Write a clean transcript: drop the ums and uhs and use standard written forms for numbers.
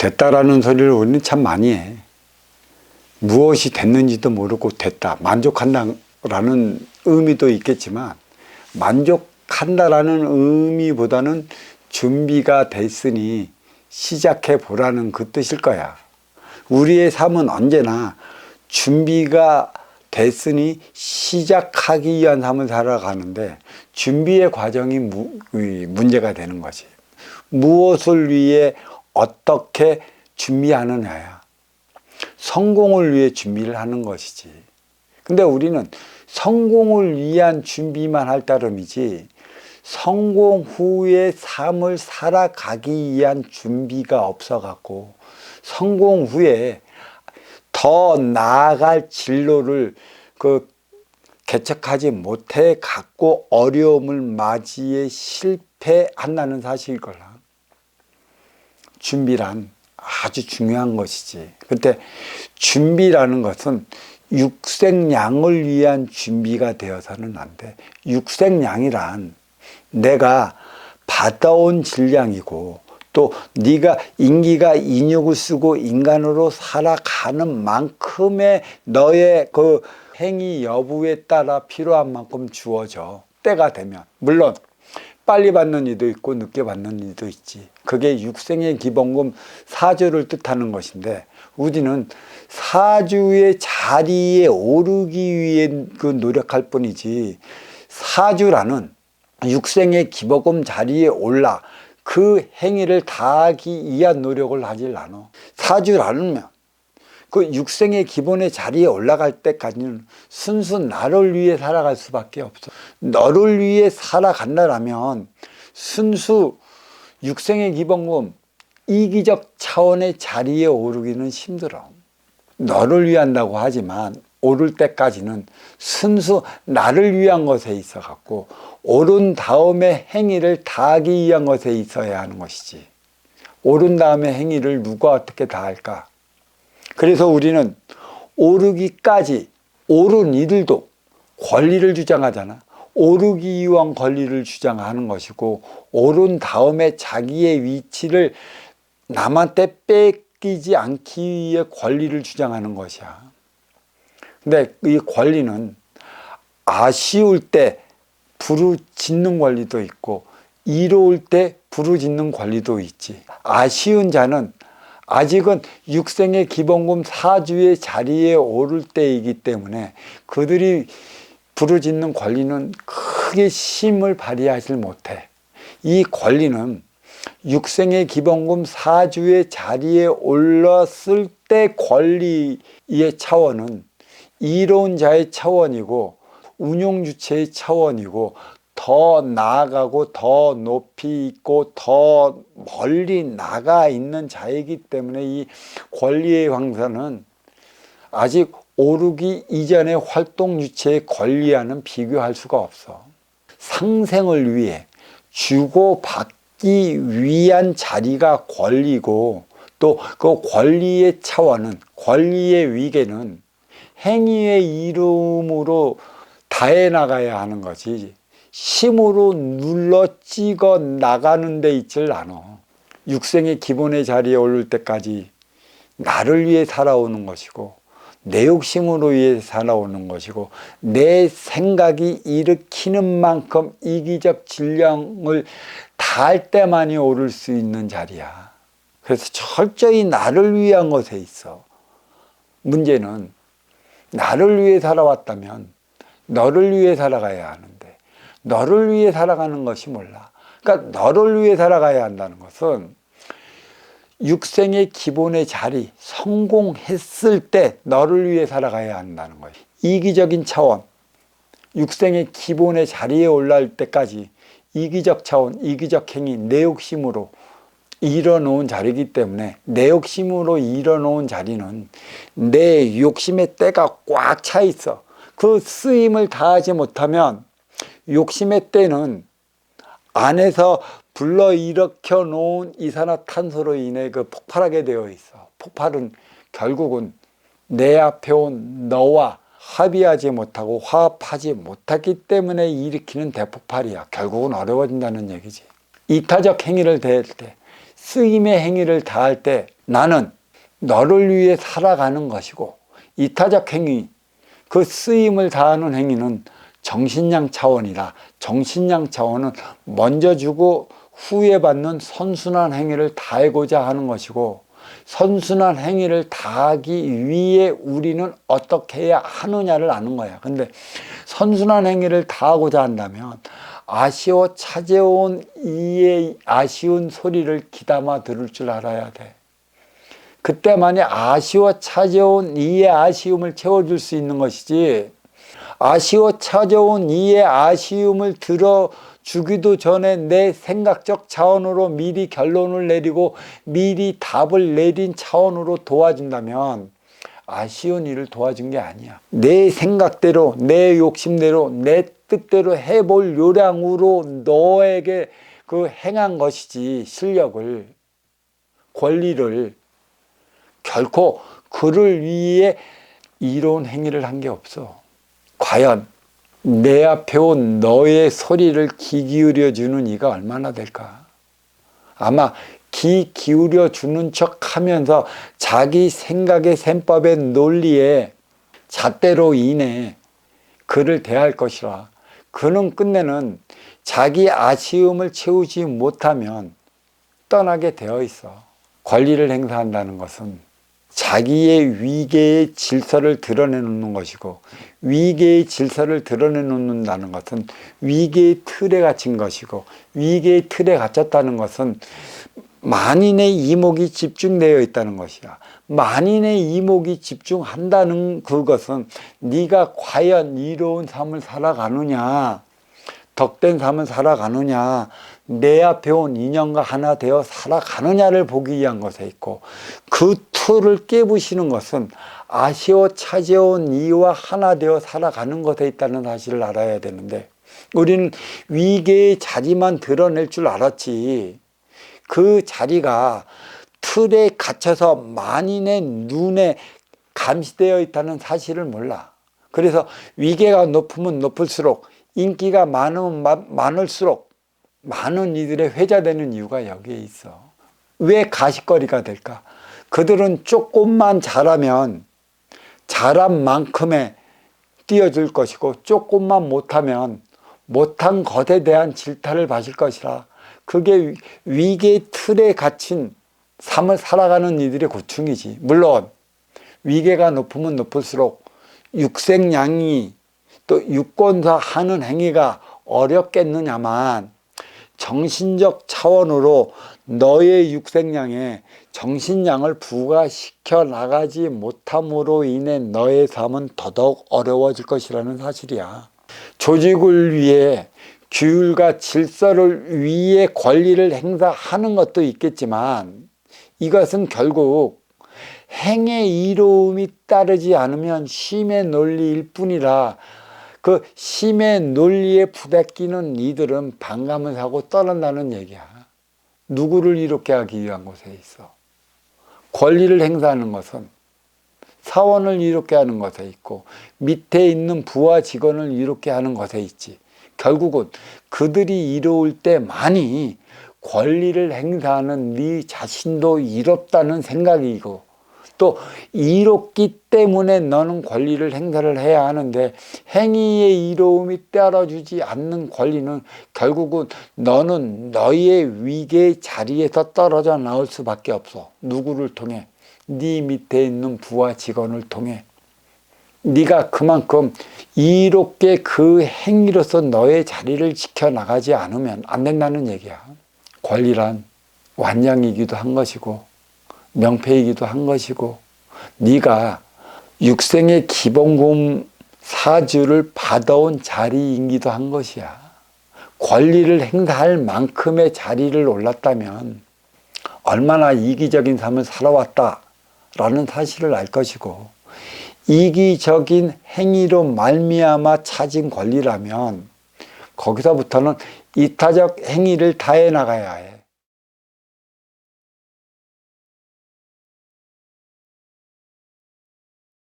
됐다라는 소리를 우리는 참 많이 해. 무엇이 됐는지도 모르고 됐다, 만족한다라는 의미도 있겠지만, 만족한다라는 의미보다는 준비가 됐으니 시작해 보라는 그 뜻일 거야. 우리의 삶은 언제나 준비가 됐으니 시작하기 위한 삶을 살아가는데, 준비의 과정이 문제가 되는 거지. 무엇을 위해 어떻게 준비하느냐야. 성공을 위해 준비를 하는 것이지. 근데 우리는 성공을 위한 준비만 할 따름이지, 성공 후의 삶을 살아가기 위한 준비가 없어갖고, 성공 후에 더 나아갈 진로를 개척하지 못해 갖고 어려움을 맞이해 실패한다는 사실일 거라. 준비란 아주 중요한 것이지. 근데 준비라는 것은 육생양을 위한 준비가 되어서는 안 돼. 육생양이란 내가 받아온 질량이고, 또 네가 인기가 인육을 쓰고 인간으로 살아가는 만큼의 너의 그 행위 여부에 따라 필요한 만큼 주어져. 때가 되면. 물론 빨리 받는 이도 있고 늦게 받는 이도 있지. 그게 육생의 기본금 사주를 뜻하는 것인데, 우리는 사주의 자리에 오르기 위해 노력할 뿐이지, 사주라는 육생의 기본금 자리에 올라 그 행위를 다하기 위한 노력을 하질 않아. 사주라면 그 육생의 기본의 자리에 올라갈 때까지는 순수 나를 위해 살아갈 수밖에 없어. 너를 위해 살아간다라면 순수 육생의 기본금 이기적 차원의 자리에 오르기는 힘들어. 너를 위한다고 하지만 오를 때까지는 순수 나를 위한 것에 있어 갖고, 오른 다음에 행위를 다하기 위한 것에 있어야 하는 것이지. 오른 다음에 행위를 누가 어떻게 다할까? 그래서 우리는 오르기까지, 오른 이들도 권리를 주장하잖아. 오르기 위한 권리를 주장하는 것이고, 오른 다음에 자기의 위치를 남한테 뺏기지 않기 위해 권리를 주장하는 것이야. 근데 이 권리는 아쉬울 때 부르짖는 권리도 있고, 이로울 때 부르짖는 권리도 있지. 아쉬운 자는 아직은 육생의 기본금 사주의 자리에 오를 때이기 때문에 그들이 부르짖는 권리는 크게 힘을 발휘하지 못해. 이 권리는 육생의 기본금 사주의 자리에 올랐을 때 권리의 차원은 이로운 자의 차원이고, 운용주체의 차원이고, 더 나아가고 더 높이 있고 더 멀리 나가 있는 자이기 때문에 이 권리의 황사는 아직 오르기 이전의 활동 주체의 권리와는 비교할 수가 없어. 상생을 위해 주고받기 위한 자리가 권리고, 또 그 권리의 차원은, 권리의 위계는 행위의 이름으로 다해 나가야 하는 거지, 힘으로 눌러 찍어 나가는 데 있질 않아. 육생의 기본의 자리에 오를 때까지 나를 위해 살아오는 것이고, 내 욕심으로 위해 살아오는 것이고, 내 생각이 일으키는 만큼 이기적 질량을 다할 때만이 오를 수 있는 자리야. 그래서 철저히 나를 위한 것에 있어. 문제는 나를 위해 살아왔다면 너를 위해 살아가야 하는데, 너를 위해 살아가는 것이 몰라. 그러니까 너를 위해 살아가야 한다는 것은 육생의 기본의 자리, 성공했을 때 너를 위해 살아가야 한다는 거예요. 이기적인 차원, 육생의 기본의 자리에 올라올 때까지 이기적 차원, 이기적 행위, 내 욕심으로 일어놓은 자리이기 때문에, 내 욕심으로 일어놓은 자리는 내 욕심의 때가 꽉 차 있어. 그 쓰임을 다하지 못하면 욕심의 때는 안에서 불러일으켜 놓은 이산화탄소로 인해 폭발하게 되어 있어. 폭발은 결국은 내 앞에 온 너와 합의하지 못하고 화합하지 못했기 때문에 일으키는 대폭발이야. 결국은 어려워진다는 얘기지. 이타적 행위를 대할 때, 쓰임의 행위를 다할 때 나는 너를 위해 살아가는 것이고, 이타적 행위, 그 쓰임을 다하는 행위는 정신량 차원이다. 정신량 차원은 먼저 주고 후에 받는 선순환 행위를 다하고자 하는 것이고, 선순환 행위를 다하기 위해 우리는 어떻게 해야 하느냐를 아는 거야. 근데 선순환 행위를 다하고자 한다면 아쉬워 찾아온 이의 아쉬운 소리를 귀담아 들을 줄 알아야 돼. 그때만이 아쉬워 찾아온 이의 아쉬움을 채워줄 수 있는 것이지, 아쉬워 찾아온 이의 아쉬움을 들어주기도 전에 내 생각적 차원으로 미리 결론을 내리고 미리 답을 내린 차원으로 도와준다면 아쉬운 일을 도와준 게 아니야. 내 생각대로, 내 욕심대로, 내 뜻대로 해볼 요량으로 너에게 그 행한 것이지, 실력을, 권리를. 결코 그를 위해 이로운 행위를 한 게 없어. 과연 내 앞에 온 너의 소리를 귀 기울여 주는 이가 얼마나 될까? 아마 귀 기울여 주는 척 하면서 자기 생각의 셈법의 논리에 잣대로 인해 그를 대할 것이라. 그는 끝내는 자기 아쉬움을 채우지 못하면 떠나게 되어 있어. 권리를 행사한다는 것은 자기의 위계의 질서를 드러내놓는 것이고, 위계의 질서를 드러내놓는다는 것은 위계의 틀에 갇힌 것이고, 위계의 틀에 갇혔다는 것은 만인의 이목이 집중되어 있다는 것이야. 만인의 이목이 집중한다는 그것은 네가 과연 이로운 삶을 살아가느냐, 덕된 삶을 살아가느냐, 내 앞에 온 인연과 하나 되어 살아가느냐를 보기 위한 것에 있고, 그 틀을 깨부시는 것은 아쉬워 찾아온 이와 하나 되어 살아가는 것에 있다는 사실을 알아야 되는데, 우리는 위계의 자리만 드러낼 줄 알았지, 그 자리가 틀에 갇혀서 만인의 눈에 감시되어 있다는 사실을 몰라. 그래서 위계가 높으면 높을수록, 인기가 많으면 많을수록 많은 이들의 회자되는 이유가 여기에 있어. 왜 가십거리가 될까? 그들은 조금만 잘하면 잘한 만큼의 띄워줄 것이고, 조금만 못하면 못한 것에 대한 질타를 받을 것이라. 그게 위계의 틀에 갇힌 삶을 살아가는 이들의 고충이지. 물론 위계가 높으면 높을수록 육생양이 또 유권사 하는 행위가 어렵겠느냐만, 정신적 차원으로 너의 육생량에 정신량을 부과시켜 나가지 못함으로 인해 너의 삶은 더더욱 어려워질 것이라는 사실이야. 조직을 위해, 규율과 질서를 위해 권리를 행사하는 것도 있겠지만, 이것은 결국 행의 이로움이 따르지 않으면 심의 논리일 뿐이라, 그 심의 논리에 부대끼는 이들은 반감을 사고 떠난다는 얘기야. 누구를 이롭게 하기 위한 곳에 있어. 권리를 행사하는 것은 사원을 이롭게 하는 것에 있고, 밑에 있는 부하 직원을 이롭게 하는 것에 있지. 결국은 그들이 이로울 때만이 권리를 행사하는 네 자신도 이롭다는 생각이고, 또 이롭기 때문에 너는 권리를 행사를 해야 하는데, 행위의 이로움이 따라주지 않는 권리는 결국은 너는 너의 위계의 자리에서 떨어져 나올 수밖에 없어. 누구를 통해? 네 밑에 있는 부하 직원을 통해. 네가 그만큼 이롭게 그 행위로서 너의 자리를 지켜나가지 않으면 안 된다는 얘기야. 권리란 완장이기도 한 것이고 명패이기도 한 것이고, 네가 육생의 기본금 사주를 받아온 자리이기도 한 것이야. 권리를 행사할 만큼의 자리를 올랐다면 얼마나 이기적인 삶을 살아왔다라는 사실을 알 것이고, 이기적인 행위로 말미암아 찾은 권리라면 거기서부터는 이타적 행위를 다해 나가야 해.